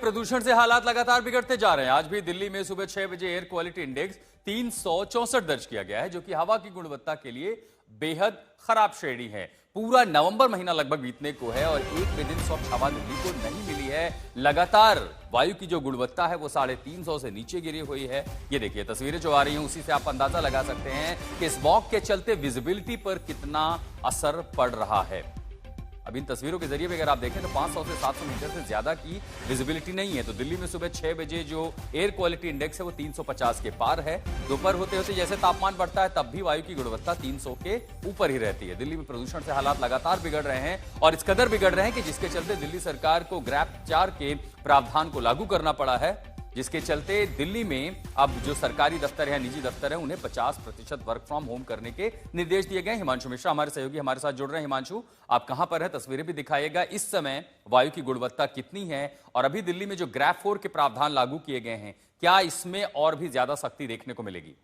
प्रदूषण से हालात लगातार बिगड़ते जा रहे हैं। आज भी दिल्ली में सुबह 6 बजे एयर क्वालिटी इंडेक्स 364 दर्ज किया गया है, जो कि हवा की गुणवत्ता के लिए बेहद खराब श्रेणी है। पूरा नवंबर महीना लगभग बीतने को है और एक भी दिन स्वच्छ हवा दिल्ली को नहीं मिली है। लगातार वायु की जो गुणवत्ता है वो 350 से नीचे गिरी हुई है। ये देखिए तस्वीरें जो आ रही हैं, उसी से आप अंदाजा लगा सकते हैं कि स्मॉग के चलते विजिबिलिटी पर कितना असर पड़ रहा है। अब इन तस्वीरों के जरिए भी अगर आप देखें तो 500 से 700 मीटर से ज्यादा की विजिबिलिटी नहीं है। तो दिल्ली में सुबह 6 बजे जो एयर क्वालिटी इंडेक्स है वो 350 के पार है। दोपहर होते होते जैसे तापमान बढ़ता है तब भी वायु की गुणवत्ता 300 के ऊपर ही रहती है। दिल्ली में प्रदूषण से हालात लगातार बिगड़ रहे हैं और इस कदर बिगड़ रहे हैं कि जिसके चलते दिल्ली सरकार को ग्रैप 4 के प्रावधान को लागू करना पड़ा है, जिसके चलते दिल्ली में अब जो सरकारी दफ्तर है, निजी दफ्तर है, उन्हें 50% वर्क फ्रॉम होम करने के निर्देश दिए गए। हिमांशु मिश्रा हमारे सहयोगी हमारे साथ जुड़ रहे हैं। हिमांशु, आप कहां पर हैं? तस्वीरें भी दिखाइएगा। इस समय वायु की गुणवत्ता कितनी है और अभी दिल्ली में जो ग्रैप 4 के प्रावधान लागू किए गए हैं, क्या इसमें और भी ज्यादा सख्ती देखने को मिलेगी?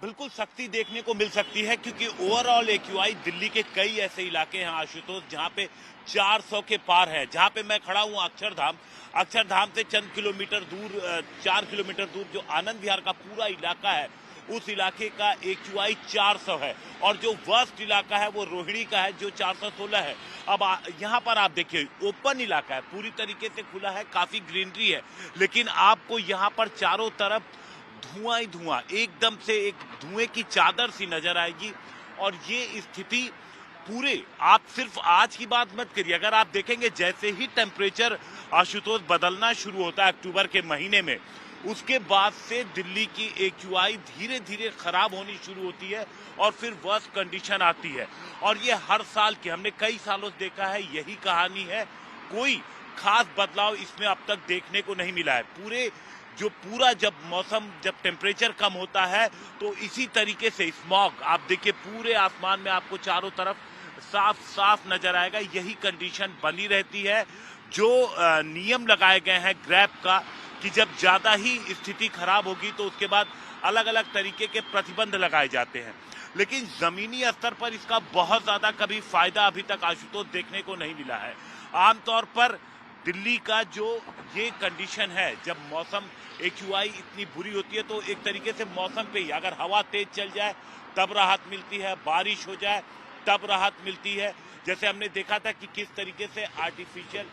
बिल्कुल सख्ती देखने को मिल सकती है, क्योंकि ओवरऑल एक्यूआई दिल्ली के कई ऐसे इलाके हैं आशुतोष जहां पे 400 के पार है। जहां पे मैं खड़ा हूं अक्षरधाम से चंद किलोमीटर दूर 4 किलोमीटर दूर जो आनंद विहार का पूरा इलाका है, उस इलाके का एक्यूआई 400 है और जो वर्स्ट इलाका है वो रोहिणी का है जो 416 है। अब यहाँ पर आप देखिए ओपन इलाका है, पूरी तरीके से खुला है, काफी ग्रीनरी है, लेकिन आपको यहाँ पर चारों तरफ धुआं ही धुआं, एकदम से एक धुएं की चादर सी नजर आएगी। और ये स्थिति पूरे, आप सिर्फ आज की बात मत करिए, अगर आप देखेंगे जैसे ही टेम्परेचर आशुतोष बदलना शुरू होता है अक्टूबर के महीने में, उसके बाद से दिल्ली की एक्यूआई धीरे धीरे खराब होनी शुरू होती है और फिर वर्स्ट कंडीशन आती है। और ये हर साल की, हमने कई सालों से देखा है, यही कहानी है। कोई खास बदलाव इसमें अब तक देखने को नहीं मिला है। जब मौसम, जब टेम्परेचर कम होता है तो इसी तरीके से स्मॉग, आप देखिए पूरे आसमान में आपको चारों तरफ साफ साफ नजर आएगा। यही कंडीशन बनी रहती है। जो नियम लगाए गए हैं ग्रैप का कि जब ज्यादा ही स्थिति खराब होगी तो उसके बाद अलग अलग तरीके के प्रतिबंध लगाए जाते हैं, लेकिन जमीनी स्तर पर इसका बहुत ज्यादा कभी फायदा अभी तक आशुतोष देखने को नहीं मिला है। आमतौर पर दिल्ली का जो ये कंडीशन है, जब मौसम एक्यूआई इतनी बुरी होती है तो एक तरीके से मौसम पे ही, अगर हवा तेज चल जाए तब राहत मिलती है, बारिश हो जाए तब राहत मिलती है। जैसे हमने देखा था कि किस तरीके से आर्टिफिशियल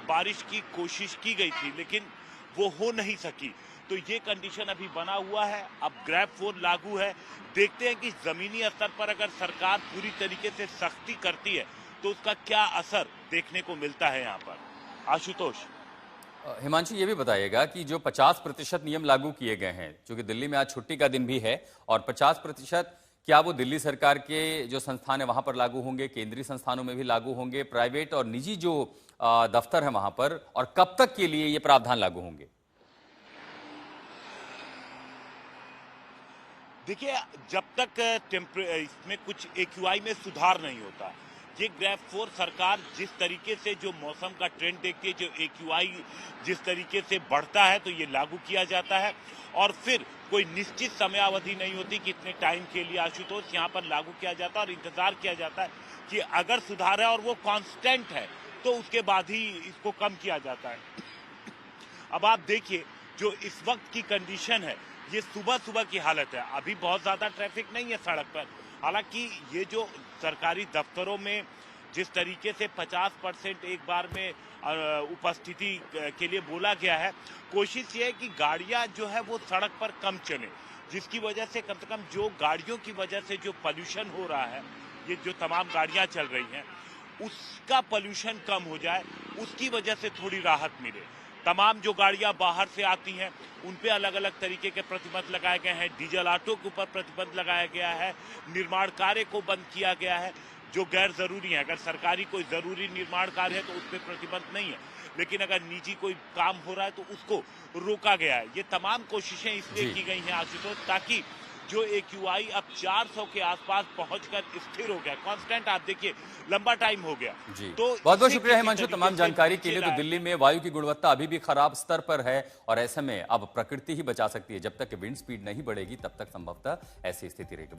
बारिश की कोशिश की गई थी, लेकिन वो हो नहीं सकी। तो ये कंडीशन अभी बना हुआ है। अब ग्रैप 4 लागू है, देखते हैं कि जमीनी स्तर पर अगर सरकार पूरी तरीके से सख्ती करती है तो उसका क्या असर देखने को मिलता है यहाँ पर। आशुतोष, हिमांशु, ये भी बताइएगा कि जो 50% नियम लागू किए गए हैं, क्योंकि दिल्ली में आज छुट्टी का दिन भी है, और 50% क्या वो दिल्ली सरकार के जो संस्थान है वहां पर लागू होंगे, केंद्रीय संस्थानों में भी लागू होंगे, प्राइवेट और निजी जो दफ्तर है वहां पर, और कब तक के लिए ये प्रावधान लागू होंगे? देखिए, जब तक इसमें कुछ एक्यूआई में सुधार नहीं होता, ये ग्रैप 4 सरकार जिस तरीके से जो मौसम का ट्रेंड देखती है, जो एक्यूआई जिस तरीके से बढ़ता है तो ये लागू किया जाता है और फिर कोई निश्चित समयावधि नहीं होती कि इतने टाइम के लिए आशुतोष यहाँ पर लागू किया जाता है और इंतजार किया जाता है कि अगर सुधार है और वो कांस्टेंट है तो उसके बाद ही इसको कम किया जाता है। अब आप देखिए जो इस वक्त की कंडीशन है, ये सुबह सुबह की हालत है। अभी बहुत ज्यादा ट्रैफिक नहीं है सड़क पर, हालांकि ये जो सरकारी दफ्तरों में जिस तरीके से 50% एक बार में उपस्थिति के लिए बोला गया है, कोशिश ये है कि गाड़ियां जो है वो सड़क पर कम चले, जिसकी वजह से कम से कम जो गाड़ियों की वजह से जो पोल्यूशन हो रहा है, ये जो तमाम गाड़ियां चल रही हैं उसका पोल्यूशन कम हो जाए, उसकी वजह से थोड़ी राहत मिले। तमाम जो गाड़ियां बाहर से आती हैं उन पे अलग अलग तरीके के प्रतिबंध लगाए गए हैं। डीजल ऑटो के ऊपर प्रतिबंध लगाया गया है, निर्माण कार्य को बंद किया गया है जो गैर जरूरी है। अगर सरकारी कोई जरूरी निर्माण कार्य है तो उस पर प्रतिबंध नहीं है, लेकिन अगर निजी कोई काम हो रहा है तो उसको रोका गया है। ये तमाम कोशिशें इसलिए की गई हैं आशुतोष, ताकि जो एक्यूआई अब 400 के आसपास पहुंचकर स्थिर हो गया, कांस्टेंट, आप देखिए लंबा टाइम हो गया। जी, तो बहुत बहुत शुक्रिया हिमांशु तमाम जानकारी के लिए। तो दिल्ली में वायु की गुणवत्ता अभी भी खराब स्तर पर है और ऐसे में अब प्रकृति ही बचा सकती है। जब तक विंड स्पीड नहीं बढ़ेगी तब तक संभवतः ऐसी स्थिति रहेगी।